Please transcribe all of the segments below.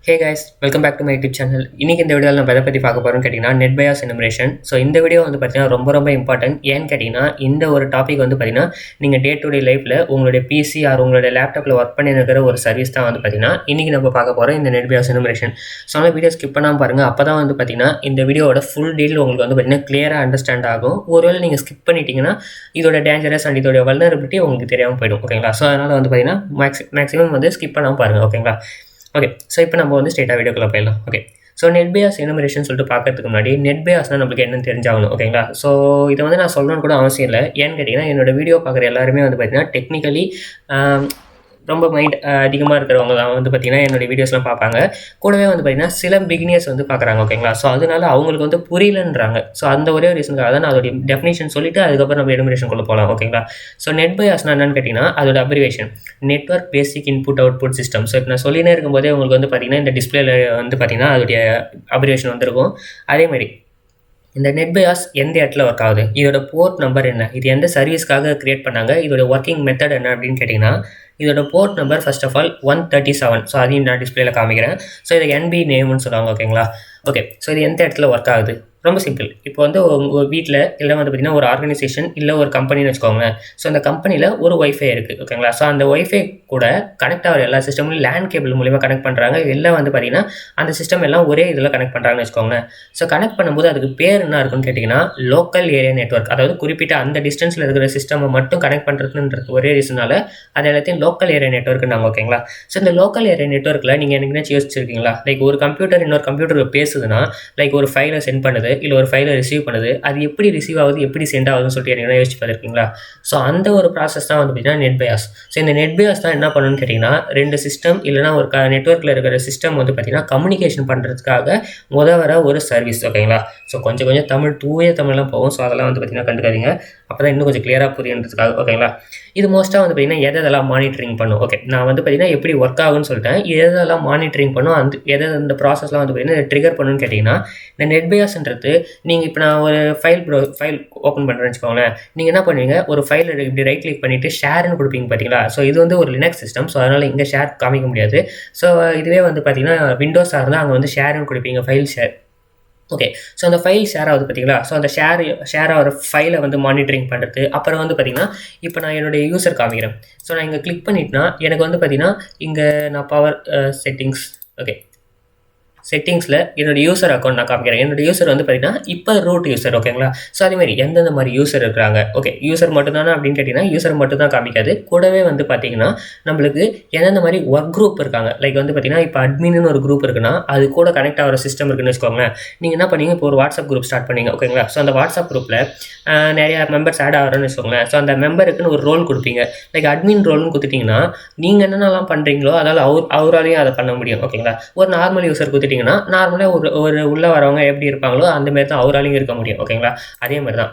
Hey guys, welcome back to my YouTube channel. இன்னைக்கு இந்த வீடியோவில் நம்ம எதை பற்றி பார்க்க போகிறோம்னு கேட்டிங்கன்னா Netbios Enumeration. ஸோ இந்த வீடியோ வந்து பார்த்தீங்கன்னா ரொம்ப இம்பார்ட்டன்ட். ஏன்னு கேட்டிங்கன்னா இந்த ஒரு டாபிக் வந்து பார்த்தீங்கன்னா நீங்கள் டே டு டே லைஃப்பில் உங்களுடைய பிசி ஆர் உங்களுடைய லேப்டாப்பில் ஒர்க் பண்ணி இருக்கிற ஒரு சர்வீஸ் தான் வந்து பார்த்தீங்கன்னா இன்றைக்கி நம்ம பார்க்க போகிறோம் இந்த Netbios Enumeration. ஸோ அந்த வீடியோ ஸ்கிப் பண்ணாமல் பாருங்கள். அப்போ தான் வந்து பார்த்தீங்கன்னா இந்த வீடியோவோட ஃபுல் டீல் உங்களுக்கு வந்து பார்த்தீங்கன்னா கிளியராக அண்டர்ஸ்டாண்ட் ஆகும். ஒருவேளை நீங்கள் ஸ்கிப் பண்ணிட்டீங்கன்னா இதோட டேஞ்சரஸ் அண்ட் இதோட வல்னரபிலிட்டி உங்களுக்கு தெரியாமல் போயிடும். ஓகேங்களா? ஸோ அதனால் வந்து பார்த்தீங்கன்னா மேக்ஸிமம் வந்து ஸ்கிப் பண்ணாமல் பாருங்கள். ஓகேங்களா? ஓகே, ஸோ இப்போ நம்ம வந்து ஸ்ட்ரெயிட்டாக வீடியோக்குள்ளே போயிடலாம். ஓகே, ஸோ Netbios Enumeration சொல்லிட்டு பார்க்கறதுக்கு முன்னாடி Netbiosனால் நம்மளுக்கு என்னன்னு தெரிஞ்சாகணும். ஓகேங்களா? ஸோ இதை வந்து நான் சொல்லணும்னு கூட அவசியம் இல்லை. ஏன்னு கேட்டிங்கன்னா என்னோட வீடியோ பார்க்குற எல்லாருமே வந்து பார்த்திங்கன்னா டெக்னிக்கலி ரொம்ப மைண்ட் அதிகமாக இருக்கிறவங்க தான் வந்து பார்த்திங்கன்னா என்னுடைய வீடியோஸ்லாம் பார்ப்பாங்க. கூடவே வந்து பார்த்திங்கன்னா சில பிகினியர்ஸ் வந்து பார்க்குறாங்க. ஓகேங்களா? ஸோ அதனால அவங்களுக்கு வந்து புரியலன்றாங்க. ஸோ அந்த ஒரே ரீசனுக்காக தான் நான் அதோடைய டெஃபினேஷன் சொல்லிவிட்டு அதுக்கப்புறம் நம்ம எனுமரேஷனுக்குள்ளே போகலாம். ஓகேங்களா? ஸோ Netbiosனால் என்னன்னு கேட்டிங்கன்னா அதோட அப்ரிவேஷன் நெட்வொர்க் பேசிக் இன்புட் அவுட்புட் சிஸ்டம். ஸோ இப்போ நான் சொல்லினே இருக்கும்போதே உங்களுக்கு வந்து பார்த்திங்கன்னா இந்த டிஸ்பிளேல வந்து பார்த்திங்கன்னா அதோடைய அப்ரிவேஷன் வந்துருக்கும். அதேமாதிரி இந்த Netbios எந்த இடத்துல ஒர்க் ஆகுது, இதோட போர்ட் நம்பர் என்ன, இது எந்த சர்வீஸ்க்காக கிரியேட் பண்ணாங்க, இதோட ஒர்க்கிங் மெத்தட் என்ன அப்படின்னு கேட்டிங்கன்னா இதோட board number first of all 137. So அதையும் நான் டிஸ்பிளேல காமிக்கிறேன். ஸோ இதை என்பி நேம்னு சொல்லுவாங்க. ஓகேங்களா? ஓகே, ஸோ இது எந்த இடத்துல ஒர்க் ஆகுது, ரொம்ப சிம்பிள். இப்போ வந்து உங்கள் வீட்டில் இல்லை வந்து பார்த்திங்கன்னா ஒரு ஆர்கனைசேஷன் இல்லை ஒரு கம்பெனின்னு வச்சுக்கோங்களேன். ஸோ அந்த கம்பெனியில் ஒரு ஒய்ஃபை இருக்குது. ஓகேங்களா? ஸோ அந்த ஒய்ஃபை கூட கனெக்ட் ஆகிற எல்லா சிஸ்டமும் லேண்ட் கேபிள் மூலிமா கனெக்ட் பண்ணுறாங்க. எல்லாம் வந்து பார்த்திங்கன்னா அந்த சிஸ்டம் எல்லாம் ஒரே இதில் கனெக்ட் பண்ணுறாங்கன்னு வச்சுக்கோங்களேன். ஸோ கனெக்ட் பண்ணும்போது அதுக்கு பேர் என்ன இருக்குன்னு கேட்டிங்கன்னா லோக்கல் ஏரியா நெட்வொர்க். அதாவது குறிப்பிட்ட அந்த டிஸ்டன்ஸில் இருக்கிற சிஸ்டமை மட்டும் கனெக்ட் பண்ணுறதுன்றது ஒரே ரீசனால அது எல்லாத்தையும் லோக்கல் ஏரியா நெட்வொர்க்குனாங்க. ஓகேங்களா? ஸோ இந்த லோக்கல் ஏரியா நெட்வொர்க்கில் நீங்கள் என்னைக்குனாச்சும் யோசிச்சிருக்கீங்களா? லைக் ஒரு கம்ப்யூட்டர் இன்னொரு கம்ப்யூட்டருக்கு பேசுதுன்னா லைக் ஒரு ஃபைலை சென்ட் பண்ணுது இல்லை ஒரு ஃபைலை ரிசீவ் பண்ணுது, அது எப்படி ரிசீவ் ஆகுது எப்படி சென்ட் ஆகுதுன்னு சொல்லிட்டு என்ன யோசிச்சு பார்த்துருக்கீங்களா? ஸோ அந்த ஒரு ப்ராசஸ் தான் வந்து பார்த்தீங்கன்னா Netbios. ஸோ இந்த Netbios தான் என்ன பண்ணணும்னு கேட்டிங்கன்னா ரெண்டு சிஸ்டம் இல்லைனா ஒரு நெட்வொர்க்கில் இருக்கிற சிஸ்டம் வந்து பார்த்தீங்கன்னா கம்யூனிகேஷன் பண்ணுறதுக்காக உதவுற ஒரு சர்வீஸ். ஓகேங்களா? ஸோ கொஞ்சம் தமிழ் தூய தமிழ்லாம் போகும். ஸோ அதெல்லாம் வந்து பார்த்தீங்கன்னா கண்டுக்காதீங்க. அப்போ தான் இன்னும் கொஞ்சம் கிளியராக புரியுன்றதுக்காக. ஓகேங்களா? இது மோஸ்ட்டாக வந்து பார்த்தீங்கன்னா எதெல்லாம் மானிட்டரிங் பண்ணும். ஓகே, நான் வந்து பார்த்தீங்கன்னா எப்படி ஒர்க் ஆகுன்னு சொல்லிட்டேன். எதெல்லாம் மானிட்டரிங் பண்ணும், அந்த ப்ராசஸ்லாம் வந்து பார்த்தீங்கன்னா ட்ரிகர் பண்ணுன்னு கேட்டிங்கன்னா இந்த Netbiosன்றது நீங்கள் இப்போ நான் ஒரு ஃபைல் ஓப்பன் பண்ணுறேன்னு வச்சுக்கோங்களேன். நீங்கள் என்ன பண்ணுவீங்க, ஒரு ஃபைல் இப்படி ரைட் கிளிக் பண்ணிவிட்டு ஷேர்னு கொடுப்பீங்க பார்த்தீங்களா? ஸோ இது வந்து ஒரு லினக்ஸ் சிஸ்டம். ஸோ அதனால் இங்கே ஷேர் காமிக்க முடியாது. ஸோ இதுவே வந்து பார்த்தீங்கன்னா விண்டோஸாக இருந்தால் அங்கே வந்து ஷேர்னு கொடுப்பீங்க, ஃபைல் ஷேர். ஓகே, ஸோ அந்த ஃபைல் ஷேர் ஆகுது பார்த்தீங்களா? ஸோ அந்த ஷேர் ஆகிற ஃபைலை வந்து மானிட்டரிங் பண்ணுறது. அப்புறம் வந்து பார்த்திங்கன்னா இப்போ நான் என்னுடைய யூசர் காமிக்கிறேன். ஸோ நான் இங்கே கிளிக் பண்ணிட்டேன்னா எனக்கு வந்து பார்த்திங்கன்னா இங்கே நான் பவர் செட்டிங்ஸ், ஓகே, செட்டிங்ஸில் என்னோட யூசர் அக்கௌண்ட் நான் காமிக்கிறேன். என்னோட யூசர் வந்து பார்த்தீங்கன்னா இப்போ ரூட் யூசர். ஓகேங்களா? ஸோ அதேமாதிரி எந்தெந்த மாதிரி யூசர் இருக்கிறாங்க. ஓகே, யூசர் மட்டும் தானே அப்படின்னு கேட்டிங்கன்னா யூசர் மட்டும் தான் காமிக்காது. கூடவே வந்து பார்த்தீங்கன்னா நம்மளுக்கு எந்தெந்த மாதிரி ஒர்க் குரூப் இருக்காங்க. லைக் வந்து பார்த்தீங்கன்னா இப்போ அட்மின்னு ஒரு குரூப் இருக்குன்னா அது கூட கனெக்ட் ஆகிற சிஸ்டம் இருக்குன்னு வச்சுக்கோங்களேன். நீங்கள் என்ன பண்ணீங்க, இப்போ ஒரு வாட்ஸ்அப் குரூப் ஸ்டார்ட் பண்ணீங்க. ஓகேங்களா? ஸோ அந்த வாட்ஸ்அப் குரூப்பில் நிறையா மெம்பர்ஸ் ஆட் ஆகிறோன்னு வச்சுக்கோங்களேன். ஸோ அந்த மெம்பருக்குன்னு ஒரு ரோல் கொடுப்பீங்க. லைக் அட்மின் ரோல்னு கொடுத்துட்டிங்கன்னா நீங்கள் என்னென்னலாம் பண்ணுறீங்களோ அதால் அவராலையும் அதை பண்ண முடியும். ஓகேங்களா? ஒரு நார்மல் யூசர் கொடுத்துட்டிங்கன்னா நார்மலாக ஒரு உள்ளே வரவங்க எப்படி இருப்பாங்களோ அந்தமாரி தான் அவராலையும் இருக்க முடியும். ஓகேங்களா? அதே மாதிரி தான்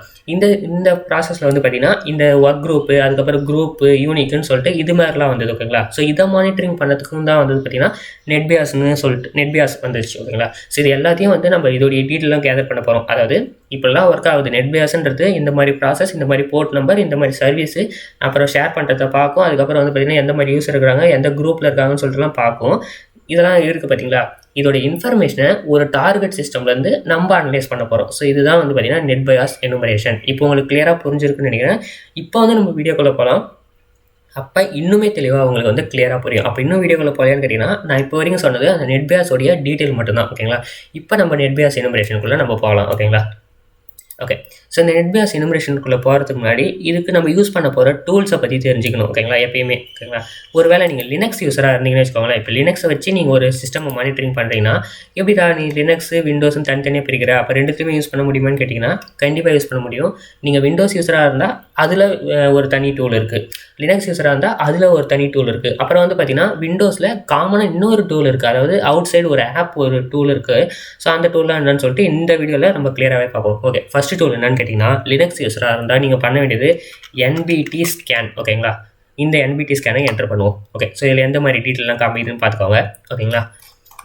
இந்த ப்ராசஸில் வந்து பார்த்திங்கன்னா இந்த ஒர்க் குரூப்பு, அதுக்கப்புறம் குரூப்பு, யூனிக்குன்னு சொல்லிட்டு இது மாதிரிலாம் வந்தது. ஓகேங்களா? ஸோ இதை மானிட்டரிங் பண்ணதுக்கும் தான் வந்து பார்த்திங்கன்னா Netbios வந்துருச்சு. ஓகேங்களா? ஸோ இது எல்லாத்தையும் வந்து நம்ம இதோடைய டீட்டெயிலாம் கேதர் பண்ண போகிறோம். அதாவது இப்படிலாம் ஒர்க் ஆகுது Netbiosன்றது இந்த மாதிரி ப்ராசஸ், இந்த மாதிரி போர்ட் நம்பர், இந்த மாதிரி சர்வீஸு, அப்புறம் ஷேர் பண்ணுறதை பார்க்கும். அதுக்கப்புறம் வந்து பார்த்திங்கன்னா எந்த மாதிரி யூஸர் இருக்கிறாங்க, எந்த குரூப்பில் இருக்காங்கன்னு சொல்லிட்டுலாம் பார்க்கும். இதெல்லாம் இருக்குது பார்த்தீங்களா? இதோட இன்ஃபர்மேஷனை ஒரு டார்கெட் சிஸ்டம்லேருந்து நம்ம அனலைஸ் பண்ண போகிறோம். ஸோ இதுதான் வந்து பார்த்திங்கன்னா Netbios Enumeration. இப்போ உங்களுக்கு கிளியராக புரிஞ்சிருக்குன்னு நினைக்கிறேன். இப்போ வந்து நம்ம வீடியோக்குள்ளே போகலாம். அப்போ இன்னுமே தெளிவாக உங்களுக்கு வந்து கிளியராக புரியும். அப்போ இன்னும் வீடியோக்குள்ளே போகலான்னு கேட்டிங்கன்னா நான் இப்போ வரைக்கும் சொன்னது அந்த Netbiosோடைய டீட்டெயில் மட்டும்தான். ஓகேங்களா? இப்போ நம்ம Netbios Enumerationக்குள்ளே நம்ம போகலாம். ஓகேங்களா? ஓகே, ஸோ இந்த Netbios Enumerationக்குள்ளே போகிறதுக்கு முன்னாடி இதுக்கு நம்ம யூஸ் பண்ண போகிற டூல்ஸை பற்றி தெரிஞ்சுக்கணும். ஓகேங்களா? எப்பயுமே. ஓகேங்களா? ஒருவேளை நீங்கள் லினக்ஸ் யூஸராக இருந்தீங்கன்னு வச்சுக்கோங்களேன். இப்போ லினக்ஸை வச்சு நீங்கள் ஒரு சிஸ்டமை மானிட்டரிங் பண்ணுறீங்கன்னா எப்படிடா நீ லினக்ஸு விண்டோஸ்னு தனித்தனியாக பிரிக்கிற, அப்போ ரெண்டுத்தையுமே யூஸ் பண்ண முடியுமான்னு கேட்டிங்கன்னா கண்டிப்பாக யூஸ் பண்ண முடியும். நீங்கள் விண்டோஸ் யூஸராக இருந்தால் அதில் ஒரு தனி டூல் இருக்குது. லினக்ஸ் யூஸராக இருந்தால் அதில் ஒரு தனி டூல் இருக்குது. அப்புறம் வந்து பார்த்திங்கன்னா விண்டோஸில் காமனாக இன்னொரு டூல் இருக்குது. அதாவது அவுட் சைடு ஒரு ஆப் ஒரு டூல் இருக்குது. ஸோ அந்த டூல்லாம் என்னன்னு சொல்லிட்டு இந்த வீடியோவில் நம்ம கிளியராகவே பார்ப்போம். ஓகே, ஃபஸ்ட்டு டூல் என்னன்னு கேட்டிங்கன்னா லினக்ஸ் யூஸராக இருந்தால் நீங்கள் பண்ண வேண்டியது NBT ஸ்கேன். ஓகேங்களா? இந்த NBT ஸ்கேனை என்டர் பண்ணுவோம். ஓகே, ஸோ இதில் எந்த மாதிரி டீட்டெயிலாம் காமிக்குதுன்னு பார்த்துக்கோங்க. ஓகேங்களா?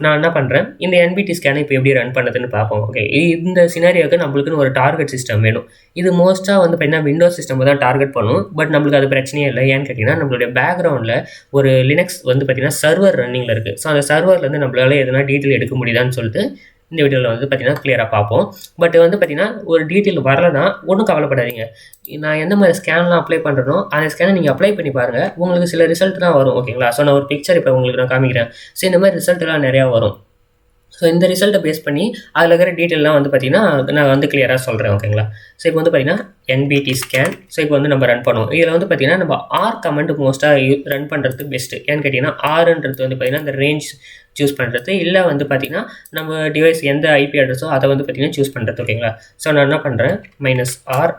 நான் என்ன பண்ணுறேன், இந்த என்பிடி ஸ்கேனை இப்போ எப்படி ரன் பண்ணுறதுன்னு பார்ப்போம். ஓகே, இந்த சினாரியோக்கு நம்மளுக்குன்னு ஒரு டார்கெட் சிஸ்டம் வேணும். இது மோஸ்ட்டாக வந்து பார்த்தீங்கன்னா விண்டோஸ் சிஸ்டம் தான் டார்கெட் பண்ணும். பட் நம்மளுக்கு அது பிரச்சனையே இல்லை. ஏன்னு கேட்டிங்கன்னா நம்மளுடைய பேக்ரவுண்டில் ஒரு லினக்ஸ் வந்து பார்த்தீங்கன்னா சர்வர் ரன்னிங்கில் இருக்குது. ஸோ அந்த சர்வர்லேருந்து நம்மளால எதனா டீட்டெயில் எடுக்க முடியுதான்னு சொல்லிட்டு இந்த வீடியோவில் வந்து பார்த்தீங்கன்னா கிளியராக பார்ப்போம். பட் வந்து பார்த்தீங்கன்னா ஒரு டீட்டெயில் வரலைன்னா ஒன்றும் கவலைப்படாதீங்க. நான் எந்த மாதிரி ஸ்கேன்லாம் அப்ளை பண்ணுறனோ அந்த ஸ்கேனை நீங்கள் அப்ளை பண்ணி பாருங்கள், உங்களுக்கு சில ரிசல்ட்லாம் வரும். ஓகேங்களா? ஸோ நான் ஒரு பிக்சர் இப்போ உங்களுக்கு நான் காமிக்கிறேன். ஸோ இந்த மாதிரி ரிசல்ட்லாம் நிறையா வரும். ஸோ இந்த ரிசல்ட்டை பேஸ் பண்ணி அதில் இருக்கிற டீட்டெயிலாம் வந்து பார்த்தீங்கன்னா நான் வந்து கிளியராக சொல்கிறேன். ஓகேங்களா? ஸோ இப்போ வந்து பார்த்தீங்கன்னா என்பிடி ஸ்கேன். ஸோ இப்போ வந்து நம்ம ரன் பண்ணுவோம். இதில் வந்து பார்த்தீங்கன்னா நம்ம ஆர் கமெண்ட் மோஸ்ட்டாக ரன் பண்ணுறதுக்கு பெஸ்ட்டு. ஏன்னு கேட்டிங்கன்னா ஆர்ன்றது வந்து பார்த்தீங்கன்னா இந்த ரேஞ்ச் சூஸ் பண்ணுறது, இல்லை வந்து பார்த்தீங்கன்னா நம்ம டிவைஸ் எந்த ஐபி அட்ரஸோ அதை வந்து பார்த்தீங்கன்னா சூஸ் பண்ணுறது. ஓகேங்களா? ஸோ நான் என்ன பண்ணுறேன், -R.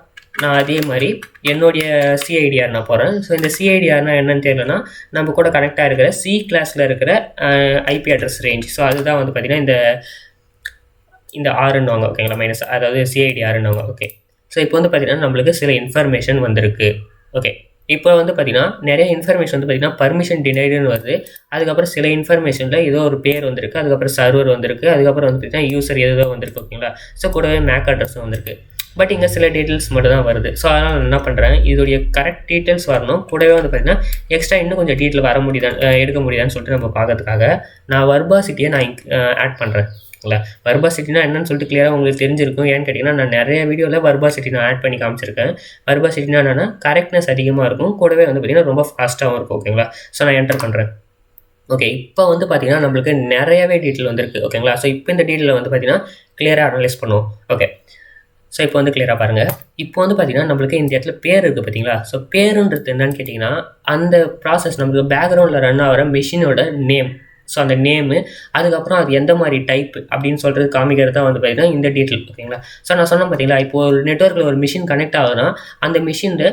நான் அதே மாதிரி என்னுடைய சிஐடிஆர் நான் போகிறேன். ஸோ இந்த சிஐடிஆர்னா என்னன்னு தெரியலனா நம்ம கூட கனெக்டாக இருக்கிற சி கிளாஸில் இருக்கிற ஐபி அட்ரஸ் ரேஞ்ச். ஸோ அதுதான் வந்து பார்த்திங்கன்னா இந்த ஆறுன்னுவாங்க. ஓகேங்களா? அதாவது சிஐடிஆர்னுவாங்க. ஓகே, ஸோ இப்போ வந்து பார்த்திங்கன்னா நம்மளுக்கு சில இன்ஃபர்மேஷன் வந்திருக்கு. ஓகே, இப்போ வந்து பார்த்திங்கன்னா நிறைய இன்ஃபர்மேஷன் வந்து பார்த்திங்கன்னா பர்மிஷன் டினைடுன்னு வருது. அதுக்கப்புறம் சில இன்ஃபர்மேஷனில் ஏதோ ஒரு பேர் வந்திருக்கு, அதுக்கப்புறம் சர்வர் வந்திருக்கு, அதுக்கப்புறம் வந்து பார்த்திங்கன்னா யூசர் ஏதோ வந்திருக்கு. ஓகேங்களா? ஸோ கூடவே மேக் அட்ரஸும் வந்திருக்கு. பட் இங்கே சில டீட்டெயில்ஸ் மட்டும் தான் வருது. ஸோ அதனால் நான் என்ன பண்ணுறேன், இதோடைய கரெக்ட் டீட்டெயில்ஸ் வரணும். கூடவே வந்து பார்த்திங்கன்னா எக்ஸ்ட்ரா இன்னும் கொஞ்சம் டீட்டெயில் வர முடியுதான்னு எடுக்க முடியுதான்னு சொல்லிட்டு நம்ம பார்க்கறதுக்காக நான் வர்பாசிட்டியை நான் ஆட் பண்ணுறேன். ஓகேங்களா? வர்பாசிட்டினா என்னன்னு சொல்லிட்டு கிளியராக உங்களுக்கு தெரிஞ்சிருக்கும். ஏன்னு கேட்டிங்கன்னா நான் நிறைய வீடியோவில் வர்பாசிட்டி நான் ஆட் பண்ணி காமிச்சிருக்கேன். வர்பாசிட்டினா என்னென்னா கரெக்ட்னஸ் அதிகமாக இருக்கும், கூடவே வந்து பார்த்திங்கன்னா ரொம்ப ஃபாஸ்ட்டாகவும் இருக்கும். ஓகேங்களா? ஸோ நான் என்டர் பண்ணுறேன். ஓகே, இப்போ வந்து பார்த்திங்கன்னா நம்மளுக்கு நிறையவே டீட்டெயில் வந்திருக்கு. ஓகேங்களா? ஸோ இப்போ இந்த டீட்டெயிலை வந்து பார்த்திங்கன்னா கிளியராக அனலைஸ் பண்ணுவோம். ஓகே, ஸோ இப்போ வந்து கிளியராக பாருங்கள். இப்போ வந்து பார்த்திங்கன்னா நம்மளுக்கு இந்த இடத்துல பேர் இருக்குது பார்த்தீங்களா? ஸோ பேருன்றது என்னன்னு கேட்டிங்கன்னா அந்த ப்ராசஸ் நம்மளுக்கு பேக்ரவுண்டில் ரன் ஆகிற மிஷினோட நேம். ஸோ அந்த நேமு, அதுக்கப்புறம் அது எந்த மாதிரி டைப் அப்படின்னு சொல்கிறது காமிக்கிறது தான் வந்து பார்த்திங்கன்னா இந்த டீட்டெயில். ஓகேங்களா? ஸோ நான் சொன்னேன் பார்த்தீங்களா, இப்போ ஒரு நெட்வொர்க்கில் ஒரு மிஷின் கனெக்ட் ஆகுதுன்னா அந்த மிஷினில்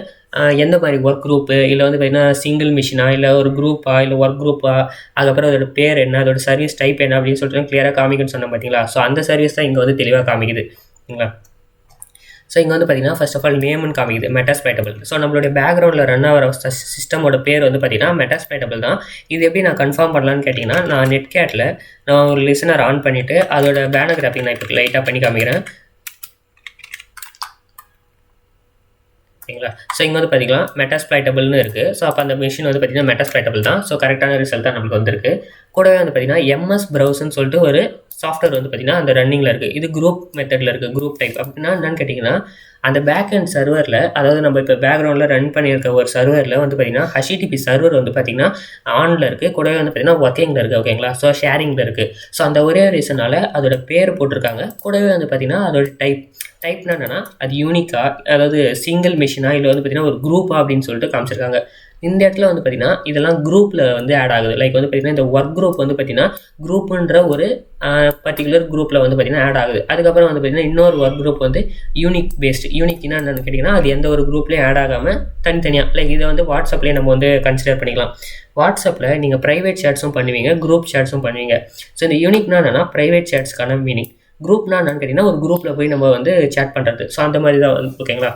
எந்த மாதிரி ஒர்க் குரூப்பு, இல்லை வந்து பார்த்திங்கன்னா சிங்கிள் மிஷினா, இல்லை ஒரு குரூப்பா, இல்லை ஒர்க் குரூப்பா, அதுக்கப்புறம் அதோட பேர் என்ன, அதோட சர்வீஸ் டைப் என்ன அப்படின்னு சொல்லிட்டு கிளியராக காமிக்குன்னு சொன்னேன் பார்த்தீங்களா? ஸோ அந்த சர்வீஸ் தான் இங்கே வந்து தெளிவாக காமிக்குது. ஓகேங்களா? ஸோ இங்கே வந்து பார்த்திங்கன்னா ஃபர்ஸ்ட் ஆஃப் ஆல் நேம்னு காமிக்குது, மெட்டாஸ்பிளைட்டபிள். ஸோ நம்மளுடைய பேக்ரவுண்டில் ரன் ஆகிற சிஸ்டமோட பேர் வந்து பார்த்திங்கன்னா மெட்டாஸ்பிளைட்டபிள் தான். இது எப்படி நான் கன்ஃபார்ம் பண்ணலான்னு கேட்டிங்கன்னா, நான் நெட்கேட்டில் நான் ஒரு லிசனர் ஆன் பண்ணிவிட்டு அதோட பேனர் கிராஃபிக் நான் இப்போ லைட்டாக பண்ணி காமிக்கிறேன். ஓகேங்களா? ஸோ இங்கே வந்து பார்த்திங்கன்னா மெட்டாஸ்பிளைட்டபிள்னு இருக்குது. ஸோ அப்போ அந்த மிஷின் வந்து பார்த்திங்கன்னா மெட்டாஸ்பிளைட்டபிள் தான். ஸோ கரெக்டான ரிசல்ட் தான் நம்மளுக்கு வந்திருக்கு. கூடவே வந்து பார்த்திங்கன்னா எம்எஸ் ப்ரௌஸ்ன்னு சொல்லிட்டு ஒரு சாஃப்ட்வேர் வந்து பார்த்திங்கன்னா அந்த ரன்னிங்கில் இருக்குது. இது குரூப் மெத்தடில் இருக்குது. குரூப் டைப் அப்படின்னா என்னன்னு கேட்டிங்கன்னா, அந்த பேக் அண்ட் சர்வரில், அதாவது நம்ம இப்போ பேக்ரவுண்டில் ரன் பண்ணியிருக்க ஒரு சர்வரில் வந்து பார்த்திங்கன்னா ஹச்டிடிபி சர்வர் வந்து பார்த்திங்கன்னா ஆனில் இருக்குது. கூடவே வந்து பார்த்திங்கன்னா ஒர்க்கிங்கில் இருக்குது. ஓகேங்களா? ஸோ ஷேரிங்கில் இருக்குது. ஸோ அந்த ஒரே ரீசனால் அதோட பேர் போட்டிருக்காங்க. கூடவே வந்து பார்த்திங்கன்னா அதோட டைப்னா என்னன்னா அது யூனிக்காக, அதாவது சிங்கிள் மிஷினா, இல்லை வந்து பார்த்திங்கன்னா ஒரு குரூப்பா அப்படின்னு சொல்லிட்டு காமிச்சிருக்காங்க. இந்த இடத்துல வந்து பார்த்திங்கன்னா இதெல்லாம் குரூப்பில் வந்து ஆட் ஆகுது. லைக் வந்து பார்த்திங்கன்னா இந்த ஒர்க் குரூப் வந்து பார்த்திங்கன்னா குரூப்புன்ற ஒரு பர்டிகுலர் குரூப்பில் வந்து பார்த்திங்கன்னா ஆட் ஆகுது. அதுக்கப்புறம் வந்து பார்த்திங்கன்னா இன்னொரு ஒர்க் குரூப் வந்து யூனிக் பேஸ்டு. யூனிக்னா என்னென்னு கேட்டிங்கன்னா அது எந்த ஒரு குரூப்லேயும் ஆட் ஆகாமல் தனித்தனியாக, லைக் இதை வந்து வாட்ஸ்அப்லேயே நம்ம வந்து கன்சிடர் பண்ணிக்கலாம். வாட்ஸ்அப்பில் நீங்கள் ப்ரைவேட் சேட்ஸும் பண்ணுவீங்க, குரூப் சேட்ஸும் பண்ணுவீங்க. ஸோ இந்த யூனிக்னா என்னென்னா ப்ரைவேட் சேட்ஸ்க்கான மீனிங். குரூப்னா என்னன்னு கேட்டிங்கன்னா ஒரு குரூப்பில் போய் நம்ம வந்து சேட் பண்ணுறது. ஸோ அந்த மாதிரி தான் வந்து. ஓகேங்களா?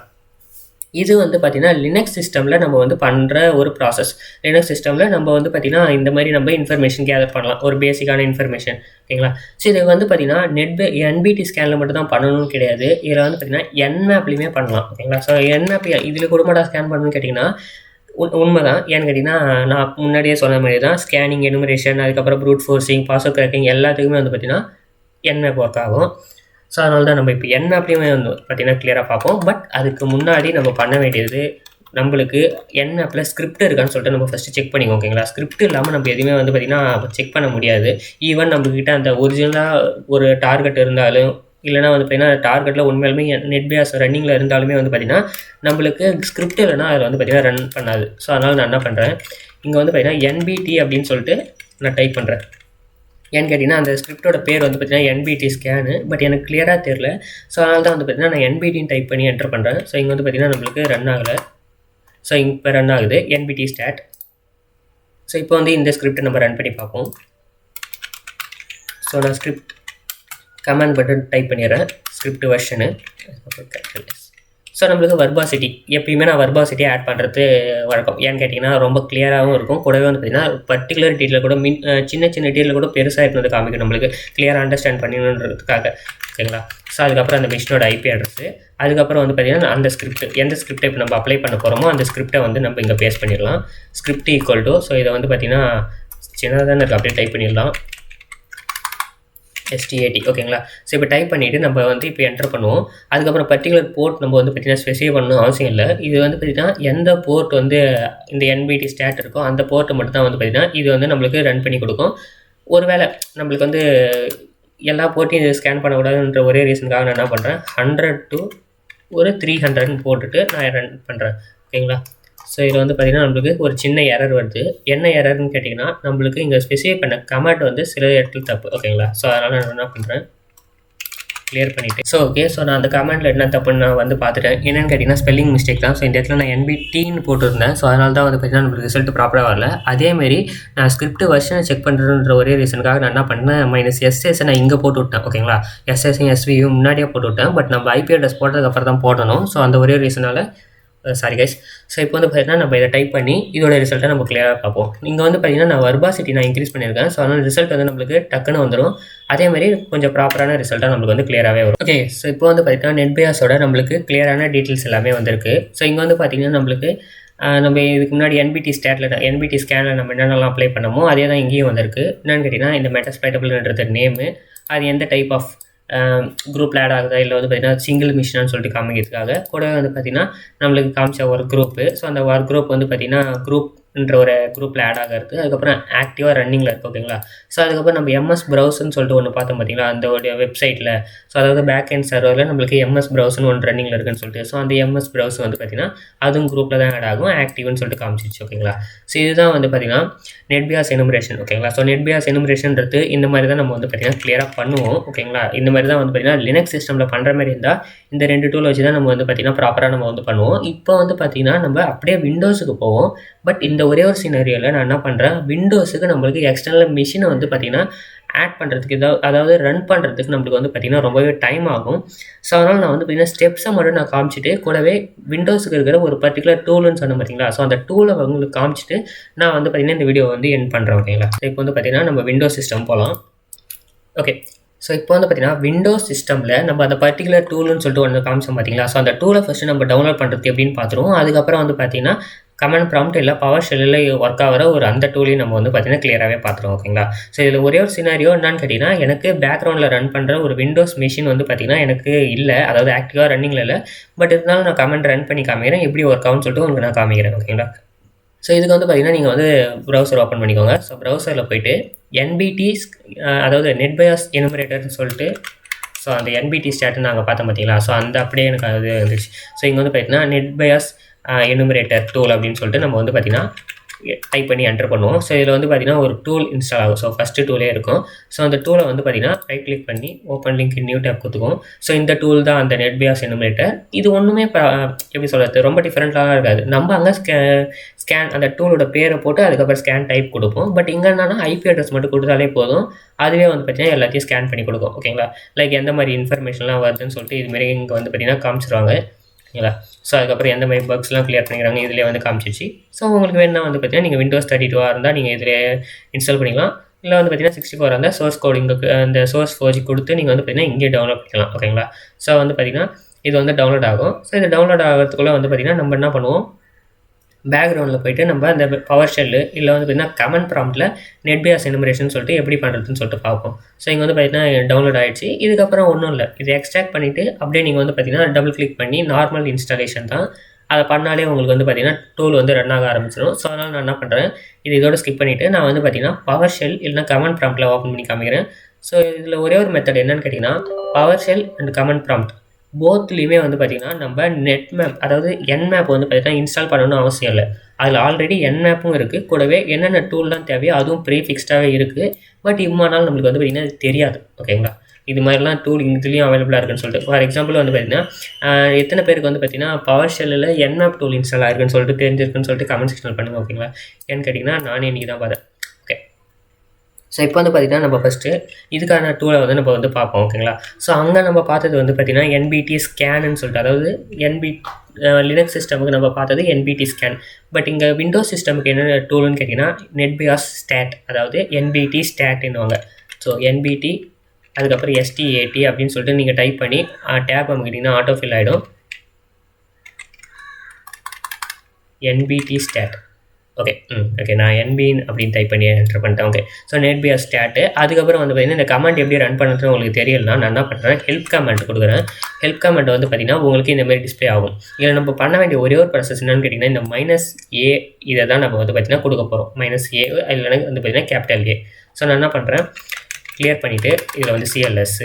இது வந்து பார்த்திங்கன்னா லினக்ஸ் சிஸ்டமில் நம்ம வந்து பண்ணுற ஒரு ப்ராசஸ். லினக்ஸ் சிஸ்டமில் நம்ம வந்து பார்த்திங்கன்னா இந்த மாதிரி நம்ம இன்ஃபர்மேஷன் கேதர் பண்ணலாம், ஒரு பேசிக்கான இன்ஃபர்மேஷன். ஓகேங்களா? ஸோ இது வந்து பார்த்திங்கன்னா என்பிடி ஸ்கேனில் மட்டும் தான் பண்ணணும்னு கிடையாது. இதில் வந்து பார்த்திங்கன்னா என்மேப்லேயுமே பண்ணலாம். ஓகேங்களா? ஸோ என்மேப் இதில் கூட மட்டும் ஸ்கேன் பண்ணணும்னு கேட்டிங்கன்னா உண்மை தான். ஏன்னு கேட்டிங்கன்னா நான் முன்னாடியே சொன்ன மாதிரி தான் ஸ்கேனிங், எனுமரேஷன், அதுக்கப்புறம் ப்ரூட் ஃபோர்ஸிங், பாஸ்வேர்ட் கிராக்கிங் எல்லாத்துக்குமே வந்து பார்த்திங்கன்னா என்மேப் ஒர்க் ஆகும். ஸோ அதனால தான் நம்ம இப்போ என்மேப்லேயுமே வந்து பார்த்திங்கன்னா கிளியராக பார்ப்போம். பட் அதுக்கு முன்னாடி நம்ம பண்ண வேண்டியது, நம்மளுக்கு என்மேப்பில் ஸ்கிரிப்ட் இருக்கான்னு சொல்லிட்டு நம்ம ஃபஸ்ட்டு செக் பண்ணிக்கோங்க. ஓகேங்களா? ஸ்கிரிப்ட் இல்லாமல் நம்ம எதுவுமே வந்து பார்த்திங்கன்னா செக் பண்ண முடியாது. ஈவன் நம்மக்கிட்ட அந்த ஒரிஜினலாக ஒரு டார்கெட் இருந்தாலும், இல்லைனா வந்து பார்த்திங்கன்னா டார்கெட்டில் உண்மையாலுமே நெட்பியாஸ் ரன்னிங்கில் இருந்தாலுமே வந்து பார்த்திங்கன்னா நம்மளுக்கு ஸ்கிரிப்ட் இல்லைனா அதில் வந்து பார்த்திங்கன்னா ரன் பண்ணாது. ஸோ அதனால் நான் என்ன பண்ணுறேன், இங்கே வந்து பார்த்திங்கன்னா என்பிடி அப்படின்னு சொல்லிட்டு நான் டைப் பண்ணுறேன். ஏன்னு கேட்டிங்கன்னா அந்த ஸ்கிரிப்டோட பேர் வந்து பார்த்திங்கன்னா என்பிடி ஸ்கேனு. பட் எனக்கு கிளியராக தெரில. ஸோ அதனால தான் வந்து பார்த்திங்கன்னா நான் என்பிடின்னு டைப் பண்ணி என்டர் பண்ணுறேன். ஸோ இங்கே வந்து பார்த்திங்கன்னா நம்மளுக்கு ரன் ஆகலை. ஸோ இப்போ ரன் ஆகுது என்பிடி ஸ்டாட். ஸோ இப்போ வந்து இந்த ஸ்கிரிப்டை நம்ம ரன் பண்ணி பார்ப்போம். ஸோ நான் ஸ்கிரிப்ட் கமாண்ட் பட்டன் டைப் பண்ணிடுறேன், ஸ்கிரிப்ட் வெர்ஷனு. ஸோ நம்மளுக்கு வர்பாசிட்டி எப்பயுமே நான் வர்பாசிட்டி ஆட் பண்ணுறது வழக்கம். ஏன்னு கேட்டிங்கன்னா ரொம்ப கிளியராகவும் இருக்கும். கூடவே வந்து பார்த்திங்கன்னா பர்டிகுலர் டீட்டெயில் கூட சின்ன சின்ன டீட்டெயில் கூட பெருசாக இருக்கிறது காமிக்கும் நம்மளுக்கு கிளியராக அண்டர்ஸ்டாண்ட் பண்ணணுன்றதுக்காக. ஓகேங்களா? ஸோ அதுக்கப்புறம் அந்த மிஷினோட ஐபி அட்ரஸ், அதுக்கப்புறம் வந்து பார்த்திங்கன்னா அந்த ஸ்கிரிப்ட், எந்த ஸ்கிரிப்டை இப்போ நம்ம அப்ளை பண்ண போகிறோமோ அந்த ஸ்கிரிப்டை வந்து நம்ம இங்கே பேஸ்ட் பண்ணிடலாம். ஸ்கிரிப்ட் ஈக்குவல் டு, ஸோ இதை வந்து பார்த்திங்கன்னா சின்னதாக இருக்குது, அப்படியே டைப் பண்ணிடலாம் STAT. ஓகேங்களா? ஸோ இப்போ டைப் பண்ணிவிட்டு நம்ம வந்து இப்போ என்டர் பண்ணுவோம். அதுக்கப்புறம் பர்டிகுலர் போர்ட் நம்ம வந்து பார்த்திங்கன்னா ஸ்பெசிஃபை பண்ணணும் அவசியம் இல்லை. இது வந்து பார்த்திங்கன்னா எந்த போர்ட் வந்து இந்த NBT ஸ்டாட் இருக்கோ அந்த போர்ட்டை மட்டும் தான் வந்து பார்த்திங்கன்னா இது வந்து நம்மளுக்கு ரன் பண்ணி கொடுக்கும். ஒருவேளை நம்மளுக்கு வந்து எல்லா போர்ட்டையும் இது ஸ்கேன் பண்ணக்கூடாதுன்ற ஒரே ரீசனுக்காக நான் என்ன பண்ணுறேன், 100 to 300 போட்டுட்டு நான் ரன் பண்ணுறேன். ஓகேங்களா? ஸோ இதில் வந்து பார்த்திங்கன்னா நம்மளுக்கு ஒரு சின்ன எரர் வருது. என்ன எரர்னு கேட்டிங்கன்னா நம்மளுக்கு இங்கே ஸ்பெசிஃபை பண்ண கமெண்ட் வந்து சில இடத்துல தப்பு. ஓகேங்களா? ஸோ அதனால் நான் என்ன பண்ணுறேன், கிளியர் பண்ணிவிட்டு ஸோ ஓகே. ஸோ நான் அந்த கமெண்ட்டில் என்ன தப்புன்னு நான் வந்து பார்த்துட்டேன். என்னென்னு கேட்டிங்கன்னா ஸ்பெல்லிங் மிஸ்டேக் தான். ஸோ இந்த இடத்துல நான் NBTன்னு போட்டுருந்தேன். ஸோ அதனால தான் வந்து பார்த்திங்கன்னா நம்மளுக்கு ரிசல்ட் ப்ராப்பராக வரல. அதேமாரி நான் ஸ்கிரிப்ட் வெர்ஷனை செக் பண்ணுறதுன்ற ஒரே ரீசனுக்காக நான் என்ன பண்ணேன், -SS நான் இங்கே போட்டு விட்டேன். ஓகேங்களா? SSயும் SVயும் முன்னாடியே போட்டு விட்டேன். பட் நம்ம IP அட்ரஸ் போட்டதுக்கப்புறம் தான் போடணும். ஸோ அந்த ஒரே ரீசனால் சாரி கைஸ். ஸோ இப்போ வந்து பார்த்தீங்கன்னா நம்ம இதை டைப் பண்ணி இதோட ரிசல்ட்டை நம்ம கிளியராக பார்ப்போம். நீங்கள் வந்து பார்த்தீங்கன்னா நான் வர்பாசிட்டி நான் இன்க்ரீஸ் பண்ணியிருக்கேன். ஸோ அதனால் ரிசல்ட் வந்து நம்மளுக்கு டக்குன்னு வந்துடும். அதேமாதிரி கொஞ்சம் ப்ராப்பரான ரிசல்ட்டாக நம்மளுக்கு வந்து கிளியராகவே வரும். ஓகே. ஸோ இப்போ வந்து பார்த்தீங்கன்னா நெட்பியாஸோட நம்மளுக்கு கிளியரான டீட்டெயில்ஸ் எல்லாமே வந்திருக்கு. ஸோ இங்கே வந்து பார்த்தீங்கன்னா நம்மளுக்கு நம்ம இதுக்கு முன்னாடி NBT ஸ்கேனில் நம்ம என்னென்னலாம் அப்ளை பண்ணமோ அதே தான் இங்கேயும் வந்திருக்கு. என்னென்னு கேட்டிங்கன்னா இந்த மெட்டாஸ்பைட்டபிள்ன்றது நேமு, அது எந்த டைப் ஆஃப் குரூப்பில் ஆட் ஆகுதா இல்லை வந்து பார்த்திங்கன்னா சிங்கிள் மிஷினான்னு சொல்லிட்டு காமிக்கிறதுக்காக கூட வந்து பார்த்திங்கன்னா நம்மளுக்கு காமிச்ச ஒரு குரூப்பு. ஸோ அந்த ஒர்க் குரூப் வந்து பார்த்திங்கன்னா குரூப்ன்ற ஒரு குரூப்பில் ஆட் ஆகிறது. அதுக்கப்புறம் ஆக்டிவாக ரன்னிங்கில் இருக்குது. ஓகேங்களா? ஸோ அதுக்கப்புறம் நம்ம MS ப்ரௌசர்னு சொல்லிட்டு ஒன்று பார்த்தோம் பார்த்திங்களா அந்த ஒரு வெப்சைட்டில். ஸோ அதாவது பேக் அண்ட் சர்வரில் நம்மளுக்கு MS ப்ரௌசர்னு ஒன்று ரன்னிங்கில் இருக்குன்னு சொல்லிட்டு, ஸோ அந்த MS ப்ரௌசர் வந்து பார்த்திங்கன்னா அதுவும் குரூப்பில் தான் ஆட் ஆகும், ஆக்டிவ்னு சொல்லிட்டு காமிச்சிச்சு. ஓகேங்களா? ஸோ இதுதான் வந்து பார்த்திங்கன்னா நெட்பியாஸ் எனுமரேஷன். ஓகேங்களா? ஸோ நெட்பியாஸ் எனுமரேஷன்றது இந்த மாதிரி தான் நம்ம வந்து பார்த்திங்கன்னா கிளியராக பண்ணுவோம். ஓகேங்களா? இந்த மாதிரி தான் வந்து பார்த்திங்கன்னா லினக்ஸ் சிஸ்டமில் பண்ணுற மாதிரி இருந்தால் இந்த 2 டூல் வச்சு தான் நம்ம வந்து பார்த்திங்கன்னா ப்ராப்பராக நம்ம வந்து பண்ணுவோம். இப்போ வந்து பார்த்திங்கன்னா நம்ம அப்படியே விண்டோஸுக்கு போவோம். பட் இந்த ஒரே ஒரு சினரியோவில் நான் என்ன பண்ணுறேன், விண்டோஸுக்கு நம்மளுக்கு எக்ஸ்டர்னல் மிஷினை வந்து பார்த்திங்கன்னா ஆட் பண்ணுறதுக்கு அதாவது ரன் பண்ணுறதுக்கு நம்மளுக்கு வந்து பார்த்திங்கன்னா ரொம்பவே டைம் ஆகும். ஸோ அதனால் நான் வந்து பார்த்திங்கன்னா ஸ்டெப்ஸை மட்டும் நான் காமிச்சிட்டு கூடவே விண்டோஸுக்கு இருக்கிற ஒரு பர்டிகுலர் டூல்னு சொன்னேன் பார்த்தீங்களா, ஸோ அந்த டூலை உங்களுக்கு காமிச்சிட்டு நான் வந்து பார்த்திங்கன்னா இந்த வீடியோ வந்து எண்ட் பண்ணுறேன். ஓகேங்களா? ஸோ இப்போ வந்து பார்த்திங்கன்னா நம்ம விண்டோஸ் சிஸ்டம் போகலாம். ஓகே. ஸோ இப்போ வந்து பார்த்திங்கன்னா விண்டோஸ் சிஸ்டமில் நம்ம அந்த பர்டிகுலர் டூல்னு சொல்லிட்டு ஒன்று காமிச்சோம் பார்த்தீங்களா, ஸோ அந்த டூலை ஃபஸ்ட்டு நம்ம டவுன்லோட் பண்ணுறது எப்படின்னு பார்த்துருவோம். அதுக்கப்புறம் வந்து பார்த்திங்கன்னா கமெண்ட் ப்ராம்ப்ட் இல்லை பவர் ஷெல்லில் ஒர்க் ஆகிற ஒரு அந்த டூலையும் நம்ம வந்து பார்த்திங்கன்னா கிளியராகவே பார்த்துருவோம். ஓகேங்களா? ஸோ இதில் ஒரே ஒரு சினாரியோ என்னன்னு கேட்டிங்கன்னா எனக்கு பேக்ரவுண்டில் ரன் பண்ணுற ஒரு விண்டோஸ் மிஷின் வந்து பார்த்திங்கன்னா எனக்கு இல்லை, அதாவது ஆக்டிவாக ரன்னிங்கில் இல்லை. பட் இருந்தாலும் நான் கமெண்ட் ரன் பண்ணி காமிக்கிறேன், எப்படி ஒர்க் ஆகும்னு சொல்லிட்டு உங்களுக்கு நான் காமிக்கிறேன். ஓகேங்களா? ஸோ இதுக்கு வந்து பார்த்திங்கன்னா நீங்கள் வந்து ப்ரௌசர் ஓப்பன் பண்ணிக்கோங்க. ஸோ ப்ரௌசரில் போய்ட்டு NBT அதாவது நெட்பயாஸ் எனுமரேட்டர்னு சொல்லிட்டு, ஸோ அந்த NBT ஸ்டாட்னு நாங்கள் பார்த்தோம் பார்த்தீங்களா, ஸோ அந்த அப்படியே எனக்கு அது வந்துச்சு. ஸோ இங்கே வந்து பார்த்திங்கன்னா நெட்பயாஸ் எனுமரேட்டர் டூல் அப்படின்னு சொல்லிட்டு நம்ம வந்து பார்த்திங்கன்னா டைப் பண்ணி என்டர் பண்ணுவோம். ஸோ இதில் வந்து பார்த்திங்கன்னா ஒரு டூல் இன்ஸ்டால் ஆகும். ஸோ ஃபஸ்ட்டு டூலே இருக்கும். ஸோ அந்த டூலை வந்து பார்த்திங்கன்னா ரைட் கிளிக் பண்ணி ஓப்பன் லிங்க் நியூ டேப் கொடுத்துக்கும். ஸோ இந்த டூல் தான் அந்த நெட்பியாஸ் எனுமரேட்டர். இது ஒன்றுமே எப்படி சொல்கிறது, ரொம்ப டிஃப்ரெண்ட்டாக இருக்காது. நம்ம அங்கே ஸ்கேன் அந்த டூலோட பேரை போட்டு அதுக்கப்புறம் ஸ்கேன் டைப் கொடுப்போம். பட் இங்கே என்னன்னா IP அட்ரஸ் மட்டும் கொடுத்தாலே போதும், அதுவே வந்து பார்த்திங்கன்னா எல்லாத்தையும் ஸ்கேன் பண்ணி கொடுக்கும். ஓகேங்களா? லைக் எந்த மாதிரி இன்ஃபர்மேஷன்லாம் வருதுன்னு சொல்லிட்டு இதுமாரி இங்கே வந்து பார்த்திங்கன்னா காமிச்சிருவாங்க. ஓகேங்களா? ஸோ அதுக்கப்புறம் எந்த மாதிரி பக்ஸ்லாம் கிளியர் பண்ணிக்கிறாங்க இதிலே வந்து காமிச்சிச்சு. ஸோ உங்களுக்கு வேணுன்னா வந்து பார்த்திங்கன்னா நீங்கள் Windows 32 இருந்தால் நீங்கள் இதில் இன்ஸ்டால் பண்ணிக்கலாம். இல்லை வந்து பார்த்திங்கன்னா 64 இருந்தால் சோர்ஸ் கோட் இங்கே அந்த சோர்ஸ் 4G கொடுத்து நீங்கள் வந்து பார்த்திங்கன்னா இங்கே டவுன்லோட் பண்ணிக்கலாம். ஓகேங்களா? ஸோ வந்து பார்த்திங்கன்னா இது வந்து டவுன்லோட் ஆகும். ஸோ இது டவுன்லோட் ஆகிறதுக்குள்ளே வந்து பார்த்திங்கன்னா நம்ம என்ன பண்ணுவோம், பேக்ரவுண்டில் போய்ட்டு நம்ம அந்த பவர் ஷெல்லு இல்லை வந்து பார்த்திங்கன்னா கமெண்ட் ப்ராம்ப்டில் நெட்பியாஸ் எனுமரேஷன் சொல்லிட்டு எப்படி பண்ணுறதுன்னு சொல்லிட்டு பார்ப்போம். ஸோ இங்கே வந்து பார்த்திங்கன்னா டவுன்லோட் ஆகிடுச்சு. இதுக்கப்புறம் ஒன்றும் இல்லை, இது எக்ஸ்ட்ராக்ட் பண்ணிவிட்டு அப்படியே நீங்கள் வந்து பார்த்திங்கன்னா டபுள் கிளிக் பண்ணி நார்மல் இன்ஸ்டாலேஷன் தான், அதை பண்ணாலே உங்களுக்கு வந்து பார்த்திங்கன்னா டூல் வந்து ரன் ஆக ஆரம்பிச்சிடும். ஸோ அதனால் நான் என்ன பண்ணுறேன், இது இதோட ஸ்கிப் பண்ணிவிட்டு நான் வந்து பார்த்திங்கன்னா பவர் ஷெல் இல்லைனா கமெண்ட் ப்ராம்ப்டில் ஓப்பன் பண்ணி காமிக்கிறேன். ஸோ இதில் ஒரே ஒரு மெத்தட் என்னென்னு கேட்டிங்கன்னா power shell and command prompt போத்லேயுமே வந்து பார்த்திங்கன்னா நம்ம நெட் மேப் அதாவது Nmap வந்து பார்த்திங்கன்னா இன்ஸ்டால் பண்ணணும்னு அவசியம் இல்லை. அதில் ஆல்ரெடி Nmapம் இருக்குது. கூடவே என்னென்ன டூல்லாம் தேவையோ அதுவும் ப்ரீஃபிக்ஸ்டாகவே இருக்குது. பட் இம்மானால் நம்மளுக்கு வந்து பார்த்திங்கன்னா அது தெரியாது. ஓகேங்களா? இது மாதிரிலாம் டூல் இதுலேயும் அவைலபிளாக இருக்குன்னு சொல்லிட்டு ஃபார் எக்ஸாம்பிள் வந்து பார்த்திங்கன்னா எத்தனை பேருக்கு வந்து பார்த்திங்கன்னா பவர் ஷெல்லில் Nmap டூல் இன்ஸ்டால் ஆகிருக்குன்னு சொல்லிட்டு தெரிஞ்சிருக்குன்னு சொல்லிட்டு கமெண்ட் செக்ஷனில் பண்ணுங்கள். ஓகேங்களா? ஏன்னு கேட்டிங்கன்னா நானே இன்றைக்கி தான் பார்த்தேன். ஓகே. ஸோ இப்போ வந்து பார்த்திங்கன்னா நம்ம ஃபஸ்ட்டு இதுக்கான டூலை வந்து நம்ம வந்து பார்ப்போம் ஓகேங்களா. ஸோ அங்கே நம்ம பார்த்தது வந்து பார்த்திங்கன்னா என்பிடி ஸ்கேன்னு சொல்லிட்டு, அதாவது லினக்ஸ் சிஸ்டமுக்கு நம்ம பார்த்தது என்பிடி ஸ்கேன். பட் இங்கே விண்டோஸ் சிஸ்டமுக்கு என்ன டூல்னு கேட்டிங்கன்னா நெட்பியாஸ் ஸ்டாட், அதாவது என்பிடி ஸ்டாட்னுவாங்க. ஸோ என்பிடி அதுக்கப்புறம் எஸ்டிஏடி அப்படின்னு சொல்லிட்டு நீங்கள் டைப் பண்ணி டேப் அமைக்கிட்டிங்கன்னா ஆட்டோ ஃபில் ஆகிடும். என்பிடி ஸ்டாட் ஓகே ஓகே நான் என்பின் அப்படின்னு டைப் பண்ணி என்டர் பண்ணிட்டேன். Okay so NetBIOS start. அதுக்கப்புறம் வந்து பார்த்திங்கன்னா இந்த கமெண்ட் எப்படி ரன் பண்ணுறதுன்னு உங்களுக்கு தெரியலனா நான் என்ன பண்ணுறேன், ஹெல்ப் கமெண்ட் கொடுக்குறேன். ஹெல்ப் கமெண்ட் வந்து பார்த்திங்கன்னா உங்களுக்கு இந்த மாதிரி டிஸ்பிளே ஆகும். இதில் நம்ம பண்ண வேண்டிய ஒரே ஒரு ப்ராசஸ் என்னன்னு கேட்டிங்கன்னா இந்த -A இதை தான் நம்ம வந்து பார்த்திங்கன்னா கொடுக்க போகிறோம். -A இல்லைனா வந்து பார்த்திங்கன்னா கேபிட்டல் A. ஸோ நான் என்ன பண்ணுறேன், கிளியர் பண்ணிவிட்டு இதில் வந்து CLS,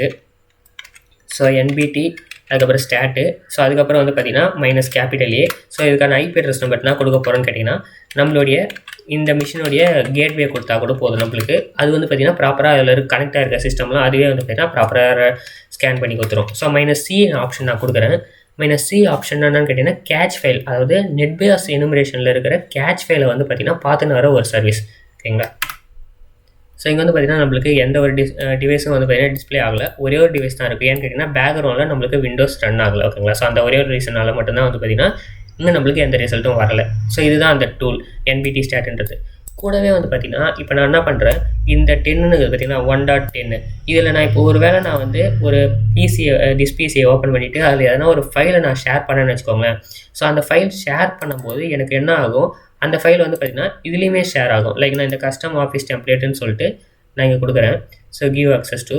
ஸோ என்பிடி அதுக்கப்புறம் ஸ்டாட்டு. ஸோ அதுக்கப்புறம் வந்து பார்த்திங்கன்னா -A. ஸோ இதுக்கான ஐபி அட்ரஸ் நம்பர் என்ன கொடுக்க போகிறோன்னு கேட்டிங்கன்னா நம்மளுடைய இந்த மிஷினுடைய கேட்வே கொடுத்தா கூட போதும் நம்மளுக்கு. அது வந்து பார்த்திங்கன்னா ப்ராப்பராக அதில் கனெக்ட் ஆகிருக்க சிஸ்டம்லாம் அதுவே வந்து பார்த்திங்கன்னா ப்ராப்பராக ஸ்கேன் பண்ணி கொடுத்துரும். ஸோ -C ஆப்ஷன் நான் கொடுக்குறேன். -C ஆப்ஷன் என்னன்னு கேட்டிங்கன்னா கேட்ச் ஃபைல், அதாவது நெட்பியாஸ் எனுமரேஷனில் இருக்கிற கேட்ச் ஃபைலை வந்து பார்த்திங்கன்னா பார்த்துன்னு வர ஒரு சர்வீஸ் ஓகேங்களா. ஸோ இங்கே வந்து பார்த்திங்கன்னா நம்மளுக்கு எந்த ஒரு டிவைஸும் வந்து பார்த்திங்கன்னா டிஸ்பிளே ஆகலை. ஒரே ஒரு டிவைஸ் தான் இருக்குது. ஏன்னு கேட்டிங்கன்னா பேக்ரவுண்டில் நம்மளுக்கு விண்டோஸ் ரன் ஆகலை ஓகேங்களா. ஸோ அந்த ஒரே ஒரு ரீசனால் மட்டும்தான் வந்து பார்த்திங்கன்னா இங்கே நம்மளுக்கு எந்த ரிசல்ட்டும் வரலை. ஸோ இதுதான் அந்த டூல் என்பிடி ஸ்டாட்ன்றது. கூடவே வந்து பார்த்திங்கன்னா இப்போ நான் என்ன பண்ணுறேன், இந்த 10ன்னு பார்த்திங்கன்னா 1.10 இதில் நான் இப்போ ஒரு வேளை நான் வந்து ஒரு பிசியை ஓப்பன் பண்ணிவிட்டு அதில் எதனா ஒரு ஃபைலை நான் ஷேர் பண்ணேன்னு வச்சுக்கோங்களேன். ஸோ அந்த ஃபைல் ஷேர் பண்ணும்போது எனக்கு என்ன ஆகும், அந்த ஃபைல் வந்து பார்த்திங்கன்னா இதுலேயுமே ஷேர் ஆகும். லைக் நான் இந்த கஸ்டம் ஆஃபீஸ் டெம்ப்ளேட்டுன்னு சொல்லிட்டு நான் இங்கே கொடுக்குறேன். So give access to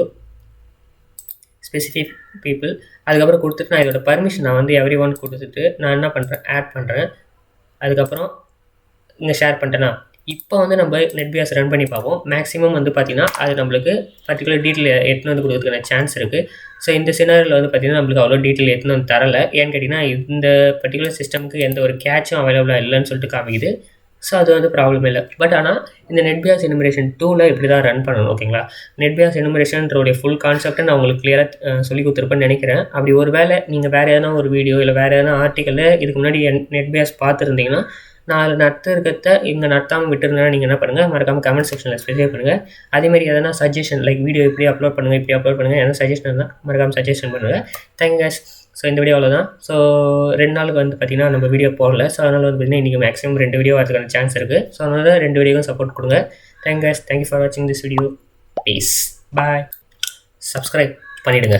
specific people. அதுக்கப்புறம் கொடுத்துட்டு நான் இதோட பர்மிஷன் நான் வந்து எவ்ரி ஒன் கொடுத்துட்டு நான் என்ன பண்ணுறேன், ஆட் பண்ணுறேன். அதுக்கப்புறம் இங்கே ஷேர் பண்ணிட்டேன்னா இப்போ வந்து நம்ம நெட்பியாஸ் ரன் பண்ணி பார்ப்போம். மேக்ஸிமம் வந்து பார்த்திங்கன்னா அது நம்மளுக்கு பர்டிகுலர் டீட்டெயில் எடுத்துன்னு வந்து கொடுக்குறதுக்கான சான்ஸ் இருக்குது. ஸோ இந்த சினாரியில் வந்து பார்த்திங்கன்னா நம்மளுக்கு அவ்வளோ டீட்டெயில் எடுத்துன்னு வந்து தரலை. ஏன்னு கேட்டிங்கன்னா இந்த பர்டிகுலர் சிஸ்டமுக்கு எந்த ஒரு கேட்சும் அவைலபிளாக இல்லைன்னு சொல்லிட்டு காமிக்குது. ஸோ அது வந்து ப்ராப்ளம் இல்லை. பட் ஆனால் இந்த நெட்பியாஸ் எனுமரேஷன் 2ல் இப்படி தான் ரன் பண்ணணும் ஓகேங்களா. நெட்பியாஸ் எனுமரேஷன்றோடைய ஃபுல் கான்செப்டை நான் உங்களுக்கு கிளியராக சொல்லி கொடுத்துருப்பேன்னு நினைக்கிறேன். அப்படி ஒரு வேளை நீங்கள் வேறு எதனா ஒரு வீடியோ இல்லை வேறு எதனா ஆர்டிக்கலில் இதுக்கு முன்னாடி நெட்பியாஸ் பார்த்துருந்தீங்கன்னா நான் அதில் நடத்துறத இங்கே நடத்தாமல் விட்டுருந்தேன்னா நீங்கள் என்ன பண்ணுங்கள், மறக்காமல் கமெண்ட் செக்ஷனில் ஸ்பெசிஃபை பண்ணுங்கள். அதேமாதிரி எதனா சஜஷன் லைக் வீடியோ இப்படி அப்லோட் பண்ணுங்கள் இப்படி அப்லோட் பண்ணுங்கள், எதனா சஜஷன் இருந்தால் மறக்காமல் சஜஷன் பண்ணுங்கள். Thank guys. ஸோ இந்த வீடியோ அவ்வளோதான். ஸோ 2 நாளுக்கு வந்து பார்த்திங்கன்னா நம்ம வீடியோ போடல. ஸோ அதனால் வந்து பார்த்திங்கன்னா இன்றைக்கி மேக்ஸிமம் 2 வீடியோ வரதுக்கான சான்ஸ் இருக்குது. ஸோ அதனால் 2 வீடியோக்கும் சப்போர்ட் கொடுங்க. Thank guys. தேங்க்யூ ஃபார் வாட்சிங் this video. Peace. Bye. Subscribe பண்ணிவிடுங்க.